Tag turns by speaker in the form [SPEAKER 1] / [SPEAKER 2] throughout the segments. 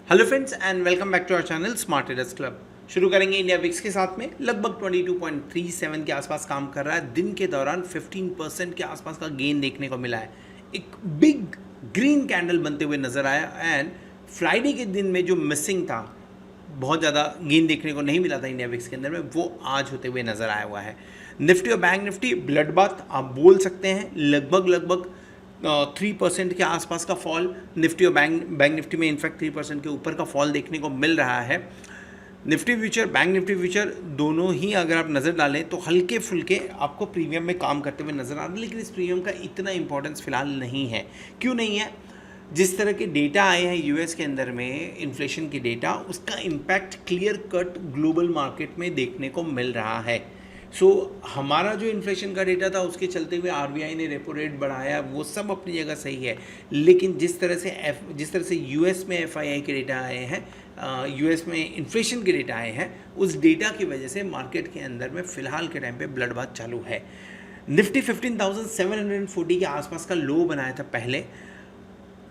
[SPEAKER 1] Hello friends and welcome back to our channel smart traders club. शुरू करेंगे India VIX के साथ में लगभग 22.37 के आसपास काम कर रहा है। दिन के दौरान 15% के आसपास का गेन देखने को मिला है। एक बिग ग्रीन कैंडल बनते हुए नजर आया एंड फ्राइडे के दिन में जो मिसिंग था, बहुत ज़्यादा गेन देखने को नहीं मिला था इंडिया विक्स के अंदर में, वो आज होते हुए नजर आया हुआ है। निफ्टी और बैंक निफ्टी ब्लड बाथ आप बोल सकते हैं। लगभग 3% के आसपास का फॉल निफ्टी और बैंक निफ्टी में इनफैक्ट 3% के ऊपर का फॉल देखने को मिल रहा है। Nifty future bank Nifty future दोनों ही अगर आप नज़र डालें तो हल्के फुल्के आपको प्रीमियम में काम करते हुए नजर आ रहे हैं, लेकिन इस प्रीमियम का इतना इंपॉर्टेंस फिलहाल नहीं है। क्यों नहीं है? जिस तरह के डेटा आए हैं यूएस के अंदर में, इन्फ्लेशन की डेटा, उसका impact clear cut global market में देखने को मिल रहा है। हमारा जो इन्फ्लेशन का डेटा था उसके चलते हुए आरबीआई ने रेपो रेट बढ़ाया, वो सब अपनी जगह सही है। लेकिन जिस तरह से यूएस में एफआईआई के डेटा आए हैं, यूएस में इन्फ्लेशन के डेटा आए हैं, उस डेटा की वजह से मार्केट के अंदर में फ़िलहाल के टाइम पे ब्लड बाथ चालू है। निफ्टी 15,740 के आसपास का लो बनाया था पहले,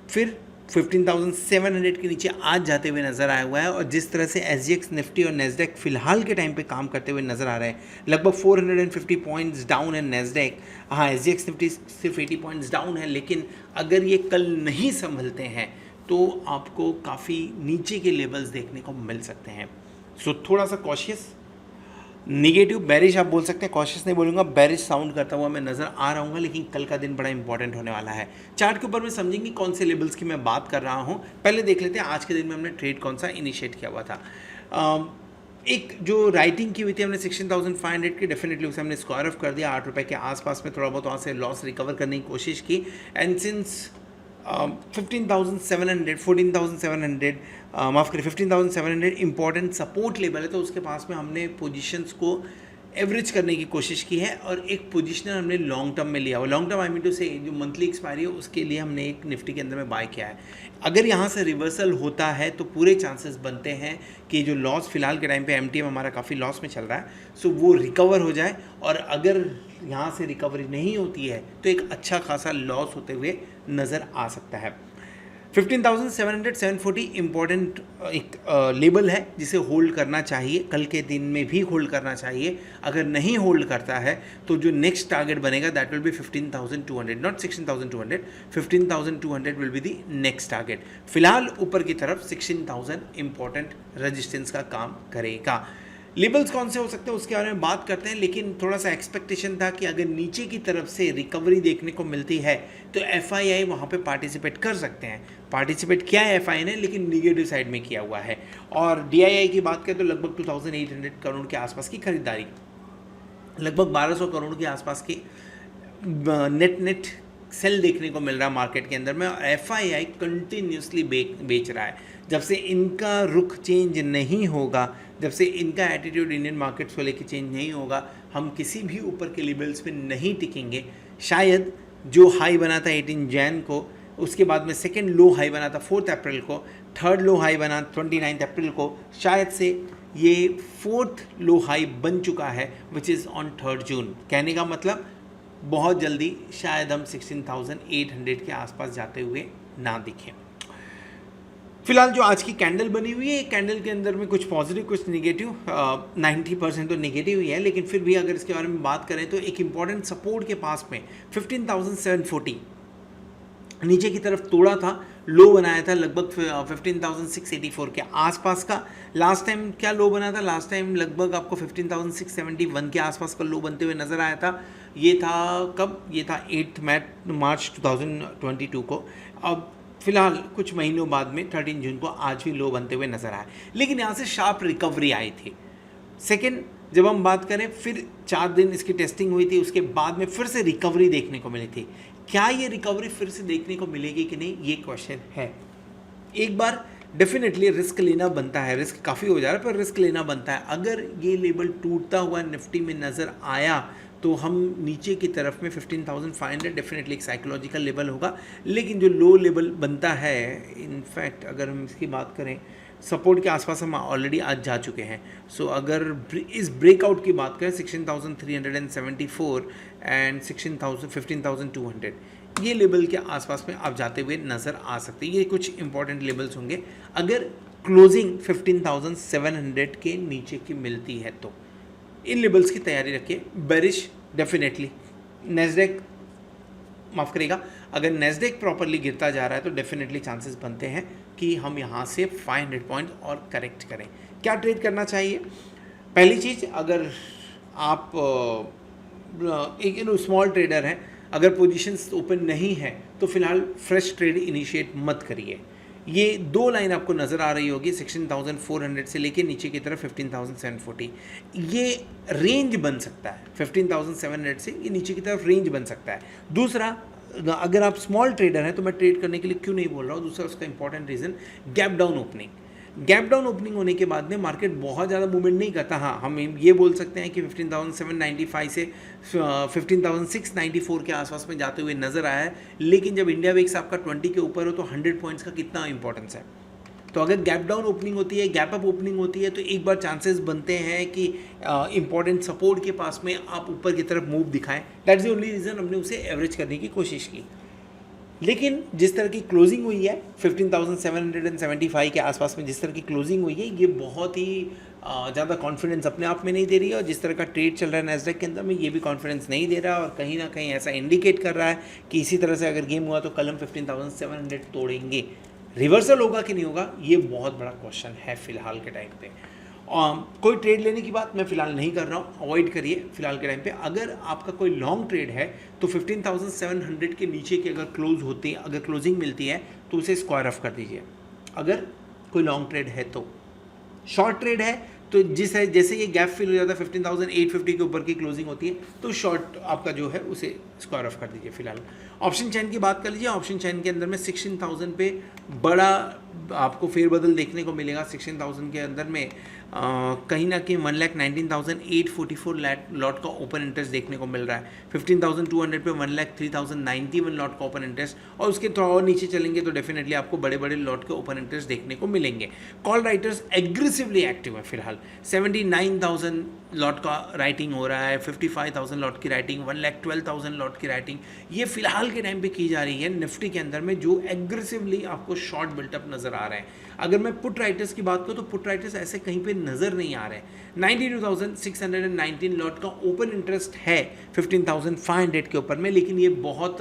[SPEAKER 1] फिर 15,700 के नीचे आज जाते हुए नजर आया हुआ है। और जिस तरह से एसजीएक्स निफ्टी और नेस्डेक फिलहाल के टाइम पे काम करते हुए नजर आ रहे हैं, लगभग 450 पॉइंट्स डाउन है नेस्डेक। हाँ, एसजीएक्स निफ्टी सिर्फ 80 पॉइंट्स डाउन है, लेकिन अगर ये कल नहीं संभलते हैं तो आपको काफ़ी नीचे के लेवल्स देखने को मिल सकते हैं। थोड़ा सा कॉशियस, निगेटिव बैरिश आप बोल सकते हैं, कॉशियस नहीं बोलूँगा, बैरिश साउंड करता हुआ मैं नज़र आ रहा हूँ। लेकिन कल का दिन बड़ा इंपॉर्टेंट होने वाला है। चार्ट के ऊपर में समझेंगे कौन से लेवल्स की मैं बात कर रहा हूँ। पहले देख लेते हैं आज के दिन में हमने ट्रेड कौन सा इनिशिएट किया हुआ था। एक जो राइटिंग की हुई थी हमने 16,500 की, डेफिनेटली उसे हमने स्क्वायर ऑफ कर दिया। 8 रुपये के आसपास में थोड़ा बहुत वहाँ से लॉस रिकवर करने की कोशिश की। एंड सिंस 15,700 14,700 माफ़ करें 15,700 इंपॉर्टेंट सपोर्ट लेवल है, तो उसके पास में हमने पोजीशंस को एवरेज करने की कोशिश की है और एक पोजीशनर हमने लॉन्ग टर्म में लिया हुआ। Long term I mean to से जो मंथली एक्सपायरी है उसके लिए हमने एक निफ्टी के अंदर में बाय किया है। अगर यहाँ से रिवर्सल होता है तो पूरे चांसेस बनते हैं कि जो लॉस फिलहाल के टाइम पे एमटीएम हमारा काफ़ी लॉस में चल रहा है, सो वो रिकवर हो जाए। और अगर यहाँ से रिकवरी नहीं होती है तो एक अच्छा खासा लॉस होते हुए नज़र आ सकता है। 15,700 740 इम्पॉर्टेंट एक लेवल है जिसे होल्ड करना चाहिए, कल के दिन में भी होल्ड करना चाहिए। अगर नहीं होल्ड करता है तो जो नेक्स्ट टारगेट बनेगा that will be 15,200, not 16,200। 15,200 will be the next target. फिलहाल ऊपर की तरफ 16,000 इंपॉर्टेंट रेजिस्टेंस का काम करेगा। लेवल्स कौन से हो सकते हैं उसके बारे में बात करते हैं, लेकिन थोड़ा सा एक्सपेक्टेशन था कि अगर नीचे की तरफ से रिकवरी देखने को मिलती है तो एफआईआई वहाँ पे पार्टिसिपेट कर सकते हैं। पार्टिसिपेट किया है एफआईआई ने, लेकिन नेगेटिव साइड में किया हुआ है। और डीआईआई की बात करें तो लगभग 2,800 करोड़ के आसपास की खरीदारी, लगभग 1,200 करोड़ के आसपास की नेट सेल देखने को मिल रहा है मार्केट के अंदर में। और एफआईआई कंटिन्यूसली बेच रहा है। जब से इनका रुख चेंज नहीं होगा, जब से इनका एटीट्यूड इंडियन मार्केट्स को लेकर चेंज नहीं होगा, हम किसी भी ऊपर के लेवल्स पे नहीं टिकेंगे। शायद जो हाई बना था 18 जैन को, उसके बाद में सेकेंड लो हाई बना था 4 अप्रैल को, थर्ड लो हाई बना 29 अप्रैल को, शायद से ये 4th लो हाई बन चुका है विच इज़ ऑन 3 जून। कहने का मतलब बहुत जल्दी शायद हम 16,800 के आसपास जाते हुए ना दिखें। फिलहाल जो आज की कैंडल बनी हुई है, कैंडल के अंदर में कुछ पॉजिटिव कुछ निगेटिव, 90% तो निगेटिव ही है, लेकिन फिर भी अगर इसके बारे में बात करें तो एक इंपॉर्टेंट सपोर्ट के पास में 15,740 नीचे की तरफ तोड़ा था, लो बनाया था लगभग 15,684 के आसपास का। लास्ट टाइम क्या लो बना था? लास्ट टाइम लगभग आपको 15,671 के आसपास का लो बनते हुए नज़र आया था। ये था कब? ये था 8 मार्च 2022 को। अब फिलहाल कुछ महीनों बाद में 13 जून को आज भी लो बनते हुए नज़र आया, लेकिन यहाँ से शार्प रिकवरी आई थी। सेकेंड जब हम बात करें, फिर 4 दिन इसकी टेस्टिंग हुई थी, उसके बाद में फिर से रिकवरी देखने को मिली थी। क्या ये रिकवरी फिर से देखने को मिलेगी कि नहीं, ये क्वेश्चन है। एक बार डेफिनेटली रिस्क लेना बनता है, रिस्क काफ़ी हो जा रहा है पर रिस्क लेना बनता है। अगर ये लेवल टूटता हुआ निफ्टी में नज़र आया तो हम नीचे की तरफ में 15,500 डेफिनेटली एक साइकोलॉजिकल लेवल होगा। लेकिन जो लो लेवल बनता है, इनफैक्ट अगर हम इसकी बात करें, सपोर्ट के आसपास हम ऑलरेडी आज जा चुके हैं। अगर इस ब्रेकआउट की बात करें 16,374 एंड 15,200, ये लेवल के आसपास में आप जाते हुए नज़र आ सकते हैं। ये कुछ इंपॉर्टेंट लेवल्स होंगे अगर क्लोजिंग 15,700 के नीचे की मिलती है तो इन लेवल्स की तैयारी रखिए। बेरिश डेफिनेटली नेस्डेक माफ़ करेगा, अगर नेस्डेक प्रॉपरली गिरता जा रहा है तो डेफिनेटली चांसेस बनते हैं कि हम यहाँ से 500 पॉइंट और करेक्ट करें। क्या ट्रेड करना चाहिए? पहली चीज़, अगर आप एक स्मॉल ट्रेडर हैं, अगर पोजीशंस ओपन नहीं है तो फिलहाल फ्रेश ट्रेड इनिशिएट मत करिए। ये दो लाइन आपको नज़र आ रही होगी 16,400 से लेके नीचे की तरफ 15,740, ये रेंज बन सकता है। 15,700 से ये नीचे की तरफ रेंज बन सकता है। दूसरा, अगर आप स्मॉल ट्रेडर हैं तो मैं ट्रेड करने के लिए क्यों नहीं बोल रहा हूँ, दूसरा उसका important reason gap down opening. Gap down opening होने के बाद में मार्केट बहुत ज़्यादा मूवमेंट नहीं करता। हाँ, हम ये बोल सकते हैं कि 15,795 से 15,694 के आसपास में जाते हुए नज़र आया है, लेकिन जब इंडिया विक्स आपका 20 के ऊपर हो तो 100 पॉइंट्स का कितना इंपॉर्टेंस है। तो अगर गैप डाउन ओपनिंग होती है, गैप अप ओपनिंग होती है, तो एक बार चांसेस बनते हैं कि इंपॉर्टेंट सपोर्ट के पास में आप ऊपर की तरफ मूव दिखाएं। दैट्स द ओनली रीज़न हमने उसे एवरेज करने की कोशिश की। लेकिन जिस तरह की क्लोजिंग हुई है 15,775 के आसपास में, जिस तरह की क्लोजिंग हुई है, ये बहुत ही ज़्यादा कॉन्फिडेंस अपने आप में नहीं दे रही है। और जिस तरह का ट्रेड चल रहा है नैस्डैक के अंदर में, ये भी कॉन्फिडेंस नहीं दे रहा है और कहीं ना कहीं ऐसा इंडिकेट कर रहा है कि इसी तरह से अगर गेम हुआ तो कल हम 15,700 तोड़ेंगे। रिवर्सल होगा कि नहीं होगा, ये बहुत बड़ा क्वेश्चन है फिलहाल के टाइम पे। कोई ट्रेड लेने की बात मैं फ़िलहाल नहीं कर रहा हूँ, अवॉइड करिए फिलहाल के टाइम पे। अगर आपका कोई लॉन्ग ट्रेड है तो 15,700 के नीचे की अगर क्लोज होती है, अगर क्लोजिंग मिलती है तो उसे स्क्वायर ऑफ कर दीजिए, अगर कोई लॉन्ग ट्रेड है तो। शॉर्ट ट्रेड है तो जैसे ये गैप फिल हो जाता है 15,850 के ऊपर की क्लोजिंग होती है तो शॉर्ट आपका जो है उसे स्क्वायर ऑफ कर दीजिए। फिलहाल ऑप्शन चैन की बात कर लीजिए। ऑप्शन चैन के अंदर में 16,000 पे बड़ा आपको फेरबदल देखने को मिलेगा। 16,000 के अंदर में कहीं ना कहीं 1,19,844 लॉट का ओपन इंटरेस्ट देखने को मिल रहा है। 15,200 पे 1,03,091 लॉट का ओपन इंटरेस्ट, और उसके थोड़ा और नीचे चलेंगे तो डेफिनेटली आपको बड़े बड़े लॉट के ओपन इंटरेस्ट देखने को मिलेंगे। कॉल राइटर्स एग्रेसिवली एक्टिव है फिलहाल। 79,000 लॉट का राइटिंग हो रहा है, 55,000 लॉट की राइटिंग, 1,12,000 लॉट की राइटिंग ये फिलहाल के टाइम पे की जा रही है निफ्टी के अंदर में, जो एग्रेसिवली आपको शॉर्ट बिल्टअप नज़र आ रहे हैं। अगर मैं पुट राइटर्स की बात करूँ तो पुट राइटर्स ऐसे कहीं पे नज़र नहीं आ रहे हैं। 92,619 लॉट का ओपन इंटरेस्ट है 15,500 के ऊपर में, लेकिन ये बहुत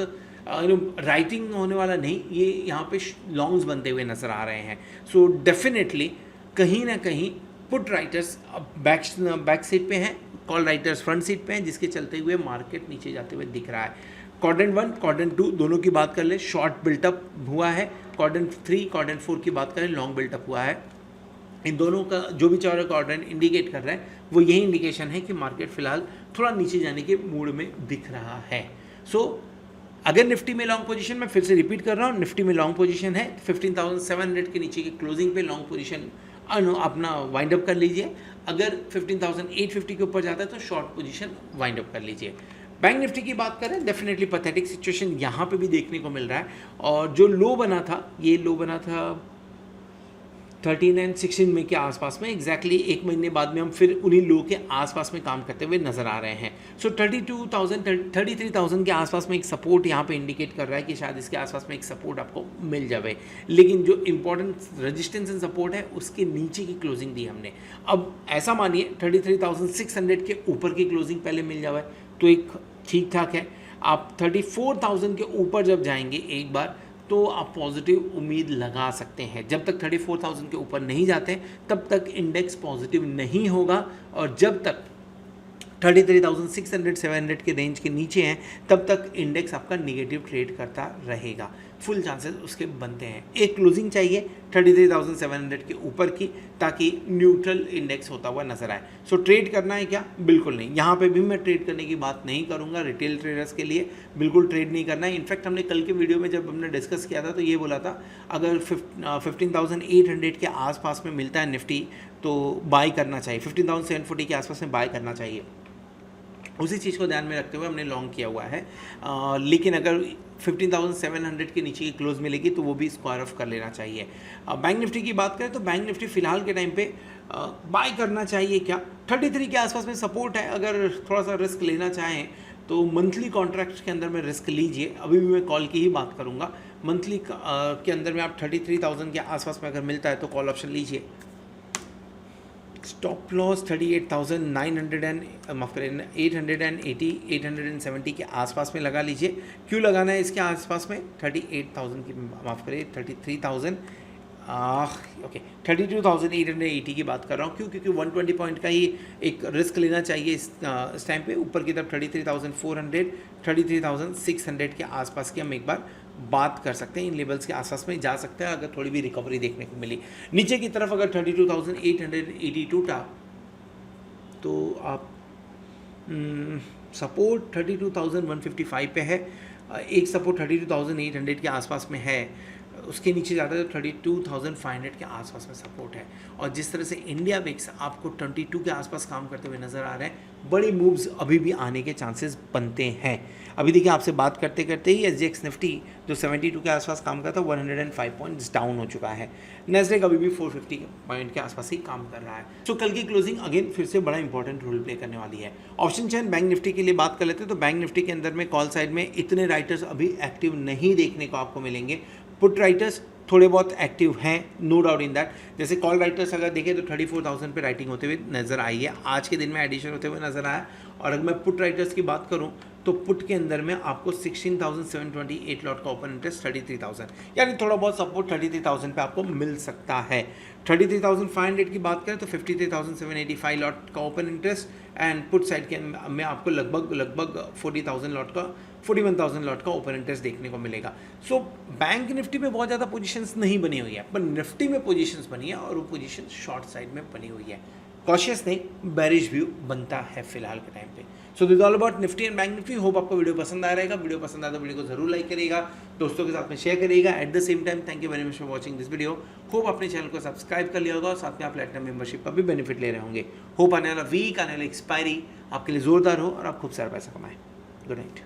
[SPEAKER 1] राइटिंग होने वाला नहीं, ये यहाँ पे लॉन्ग्स बनते हुए नज़र आ रहे हैं। सो डेफिनेटली कहीं ना कहीं पुट राइटर्स बैक सीट पे हैं, कॉल राइटर्स फ्रंट सीट पे हैं, जिसके चलते हुए मार्केट नीचे जाते हुए दिख रहा है। क्वाड्रेंट 1 क्वाड्रेंट 2 दोनों की बात कर ले, शॉर्ट बिल्टअप हुआ है। क्वाड्रेंट 3 क्वाड्रेंट 4 की बात करें, लॉन्ग बिल्टअप हुआ है। इन दोनों का जो भी चारों क्वाड्रेंट इंडिकेट कर रहा है वो यही इंडिकेशन है कि मार्केट फिलहाल थोड़ा नीचे जाने के मूड में दिख रहा है। सो अगर निफ्टी में लॉन्ग पोजीशन, मैं फिर से रिपीट कर रहा हूँ, निफ्टी में लॉन्ग पोजीशन है 15,700 के नीचे की क्लोजिंग पे लॉन्ग पोजीशन अपना वाइंड अप कर लीजिए। अगर 15,850 के ऊपर जाता है तो शॉर्ट पोजीशन वाइंड अप कर लीजिए। बैंक निफ्टी की बात करें, डेफिनेटली पैथेटिक सिचुएशन यहाँ पे भी देखने को मिल रहा है। और जो लो बना था, ये लो बना था 13,16 में के आसपास में, एग्जैक्टली एक महीने बाद में हम फिर उन्हीं लो के आसपास में काम करते हुए नज़र आ रहे हैं। सो 32,000 33,000 के आसपास में एक सपोर्ट यहाँ पे इंडिकेट कर रहा है कि शायद इसके आसपास में एक सपोर्ट आपको मिल जाए, लेकिन जो इंपॉर्टेंट रेजिस्टेंस एंड सपोर्ट है उसके नीचे की क्लोजिंग दी हमने। अब ऐसा मानिए 33,600 के ऊपर की क्लोजिंग पहले मिल जाए तो एक ठीक ठाक है। आप 34,000 के ऊपर जब जाएंगे एक बार तो आप पॉजिटिव उम्मीद लगा सकते हैं। जब तक 34,000 के ऊपर नहीं जाते तब तक इंडेक्स पॉजिटिव नहीं होगा, और जब तक 33,600 700 के रेंज के नीचे हैं तब तक इंडेक्स आपका निगेटिव ट्रेड करता रहेगा। फुल चांसेस उसके बनते हैं। एक क्लोजिंग चाहिए 33,700 के ऊपर की, ताकि न्यूट्रल इंडेक्स होता हुआ नजर आए। सो ट्रेड करना है क्या? बिल्कुल नहीं। यहाँ पे भी मैं ट्रेड करने की बात नहीं करूँगा। रिटेल ट्रेडर्स के लिए बिल्कुल ट्रेड नहीं करना है। इनफैक्ट हमने कल के वीडियो में जब हमने डिस्कस किया था तो ये बोला था अगर 15,800 के आसपास में मिलता है निफ्टी तो बाय करना चाहिए, 15,740 के आसपास में बाय करना चाहिए। उसी चीज़ को ध्यान में रखते हुए हमने लॉन्ग किया हुआ है। लेकिन अगर 15,700 के नीचे की क्लोज मिलेगी तो वो भी स्क्वायर ऑफ कर लेना चाहिए। बैंक निफ्टी की बात करें तो बैंक निफ्टी फिलहाल के टाइम पे बाय करना चाहिए क्या? 33 के आसपास में सपोर्ट है। अगर थोड़ा सा रिस्क लेना चाहें तो मंथली कॉन्ट्रैक्ट के अंदर में रिस्क लीजिए, अभी भी मैं कॉल की ही बात करूँगा। मंथली के अंदर में आप 33,000 के आसपास में अगर मिलता है तो कॉल ऑप्शन लीजिए। स्टॉप लॉस 38,900 एंड माफ करें 880 870 के आसपास में लगा लीजिए। क्यों लगाना है इसके आसपास में? 38,000 की माफ़ करिए 33,000 ओके 32,880 की बात कर रहा हूँ। क्यों? क्योंकि 120 पॉइंट का ही एक रिस्क लेना चाहिए इस टाइम पे। ऊपर की तरफ 33,400 33,600 के आसपास की हम एक बार बात कर सकते हैं। इन लेवल्स के आसपास में जा सकते हैं अगर थोड़ी भी रिकवरी देखने को मिली। नीचे की तरफ अगर 32,882 था तो आप सपोर्ट 32,155 पे है, एक सपोर्ट 32,800 के आसपास में है, उसके नीचे जाता है तो 32,500 के आसपास में सपोर्ट है। और जिस तरह से इंडिया विक्स आपको 22 के आसपास काम करते हुए नज़र आ रहे हैं, बड़ी मूव्स अभी भी आने के चांसेस बनते हैं। अभी देखिए आपसे बात करते करते ही SGX निफ्टी जो 72 के आसपास काम करता है 105 पॉइंट्स डाउन हो चुका है। नेस्डेक अभी भी 450 पॉइंट के आसपास ही काम कर रहा है। सो कल की क्लोजिंग अगेन फिर से बड़ा इंपॉर्टेंट रोल प्ले करने वाली है। ऑप्शन चेन बैंक निफ्टी के लिए बात कर लेते हैं तो बैंक निफ्टी के अंदर में कॉल साइड में इतने राइटर्स अभी एक्टिव नहीं देखने को आपको मिलेंगे। पुट राइटर्स थोड़े बहुत एक्टिव हैं, नो डाउट इन दैट। जैसे कॉल राइटर्स अगर देखें तो 34,000 पे राइटिंग होते हुए नज़र आई है, आज के दिन में एडिशन होते हुए नज़र आया। और अगर मैं पुट राइटर्स की बात करूं तो पुट के अंदर में आपको 16,728 लॉट का ओपन इंटरेस्ट 33,000, यानी थोड़ा बहुत सपोर्ट 33,000 पे आपको मिल सकता है। 33,500 की बात करें तो 53,785 लॉट का open interest and put side के में आपको लगभग 41,000 लॉट का ओपन इंटरेस्ट देखने को मिलेगा। सो बैंक निफ्टी में बहुत ज़्यादा पोजीशंस नहीं बनी हुई है, पर निफ्टी में पोजीशंस बनी है और वो पोजीशन शॉर्ट साइड में बनी हुई है। कॉशियस नहीं, बेरिश व्यू बनता है फिलहाल के टाइम पे। So this all about Nifty and bank Nifty. Hope आपको वीडियो पसंद आ रहेगा। वीडियो पसंद आया तो वीडियो को जरूर लाइक करिएगा, दोस्तों के साथ में शेयर करिएगा। At the same time thank you very much for watching this video. Hope अपने चैनल को सब्सक्राइब कर लिया होगा और साथ में आप प्लेटिनम मेंबरशिप का भी बेनिफिट ले रहे होंगे। होप आने वाला वीक, आने वाला एक्सपायरी आपके लिए जोरदार हो और आप खूब सारा पैसा कमाएं। Good night.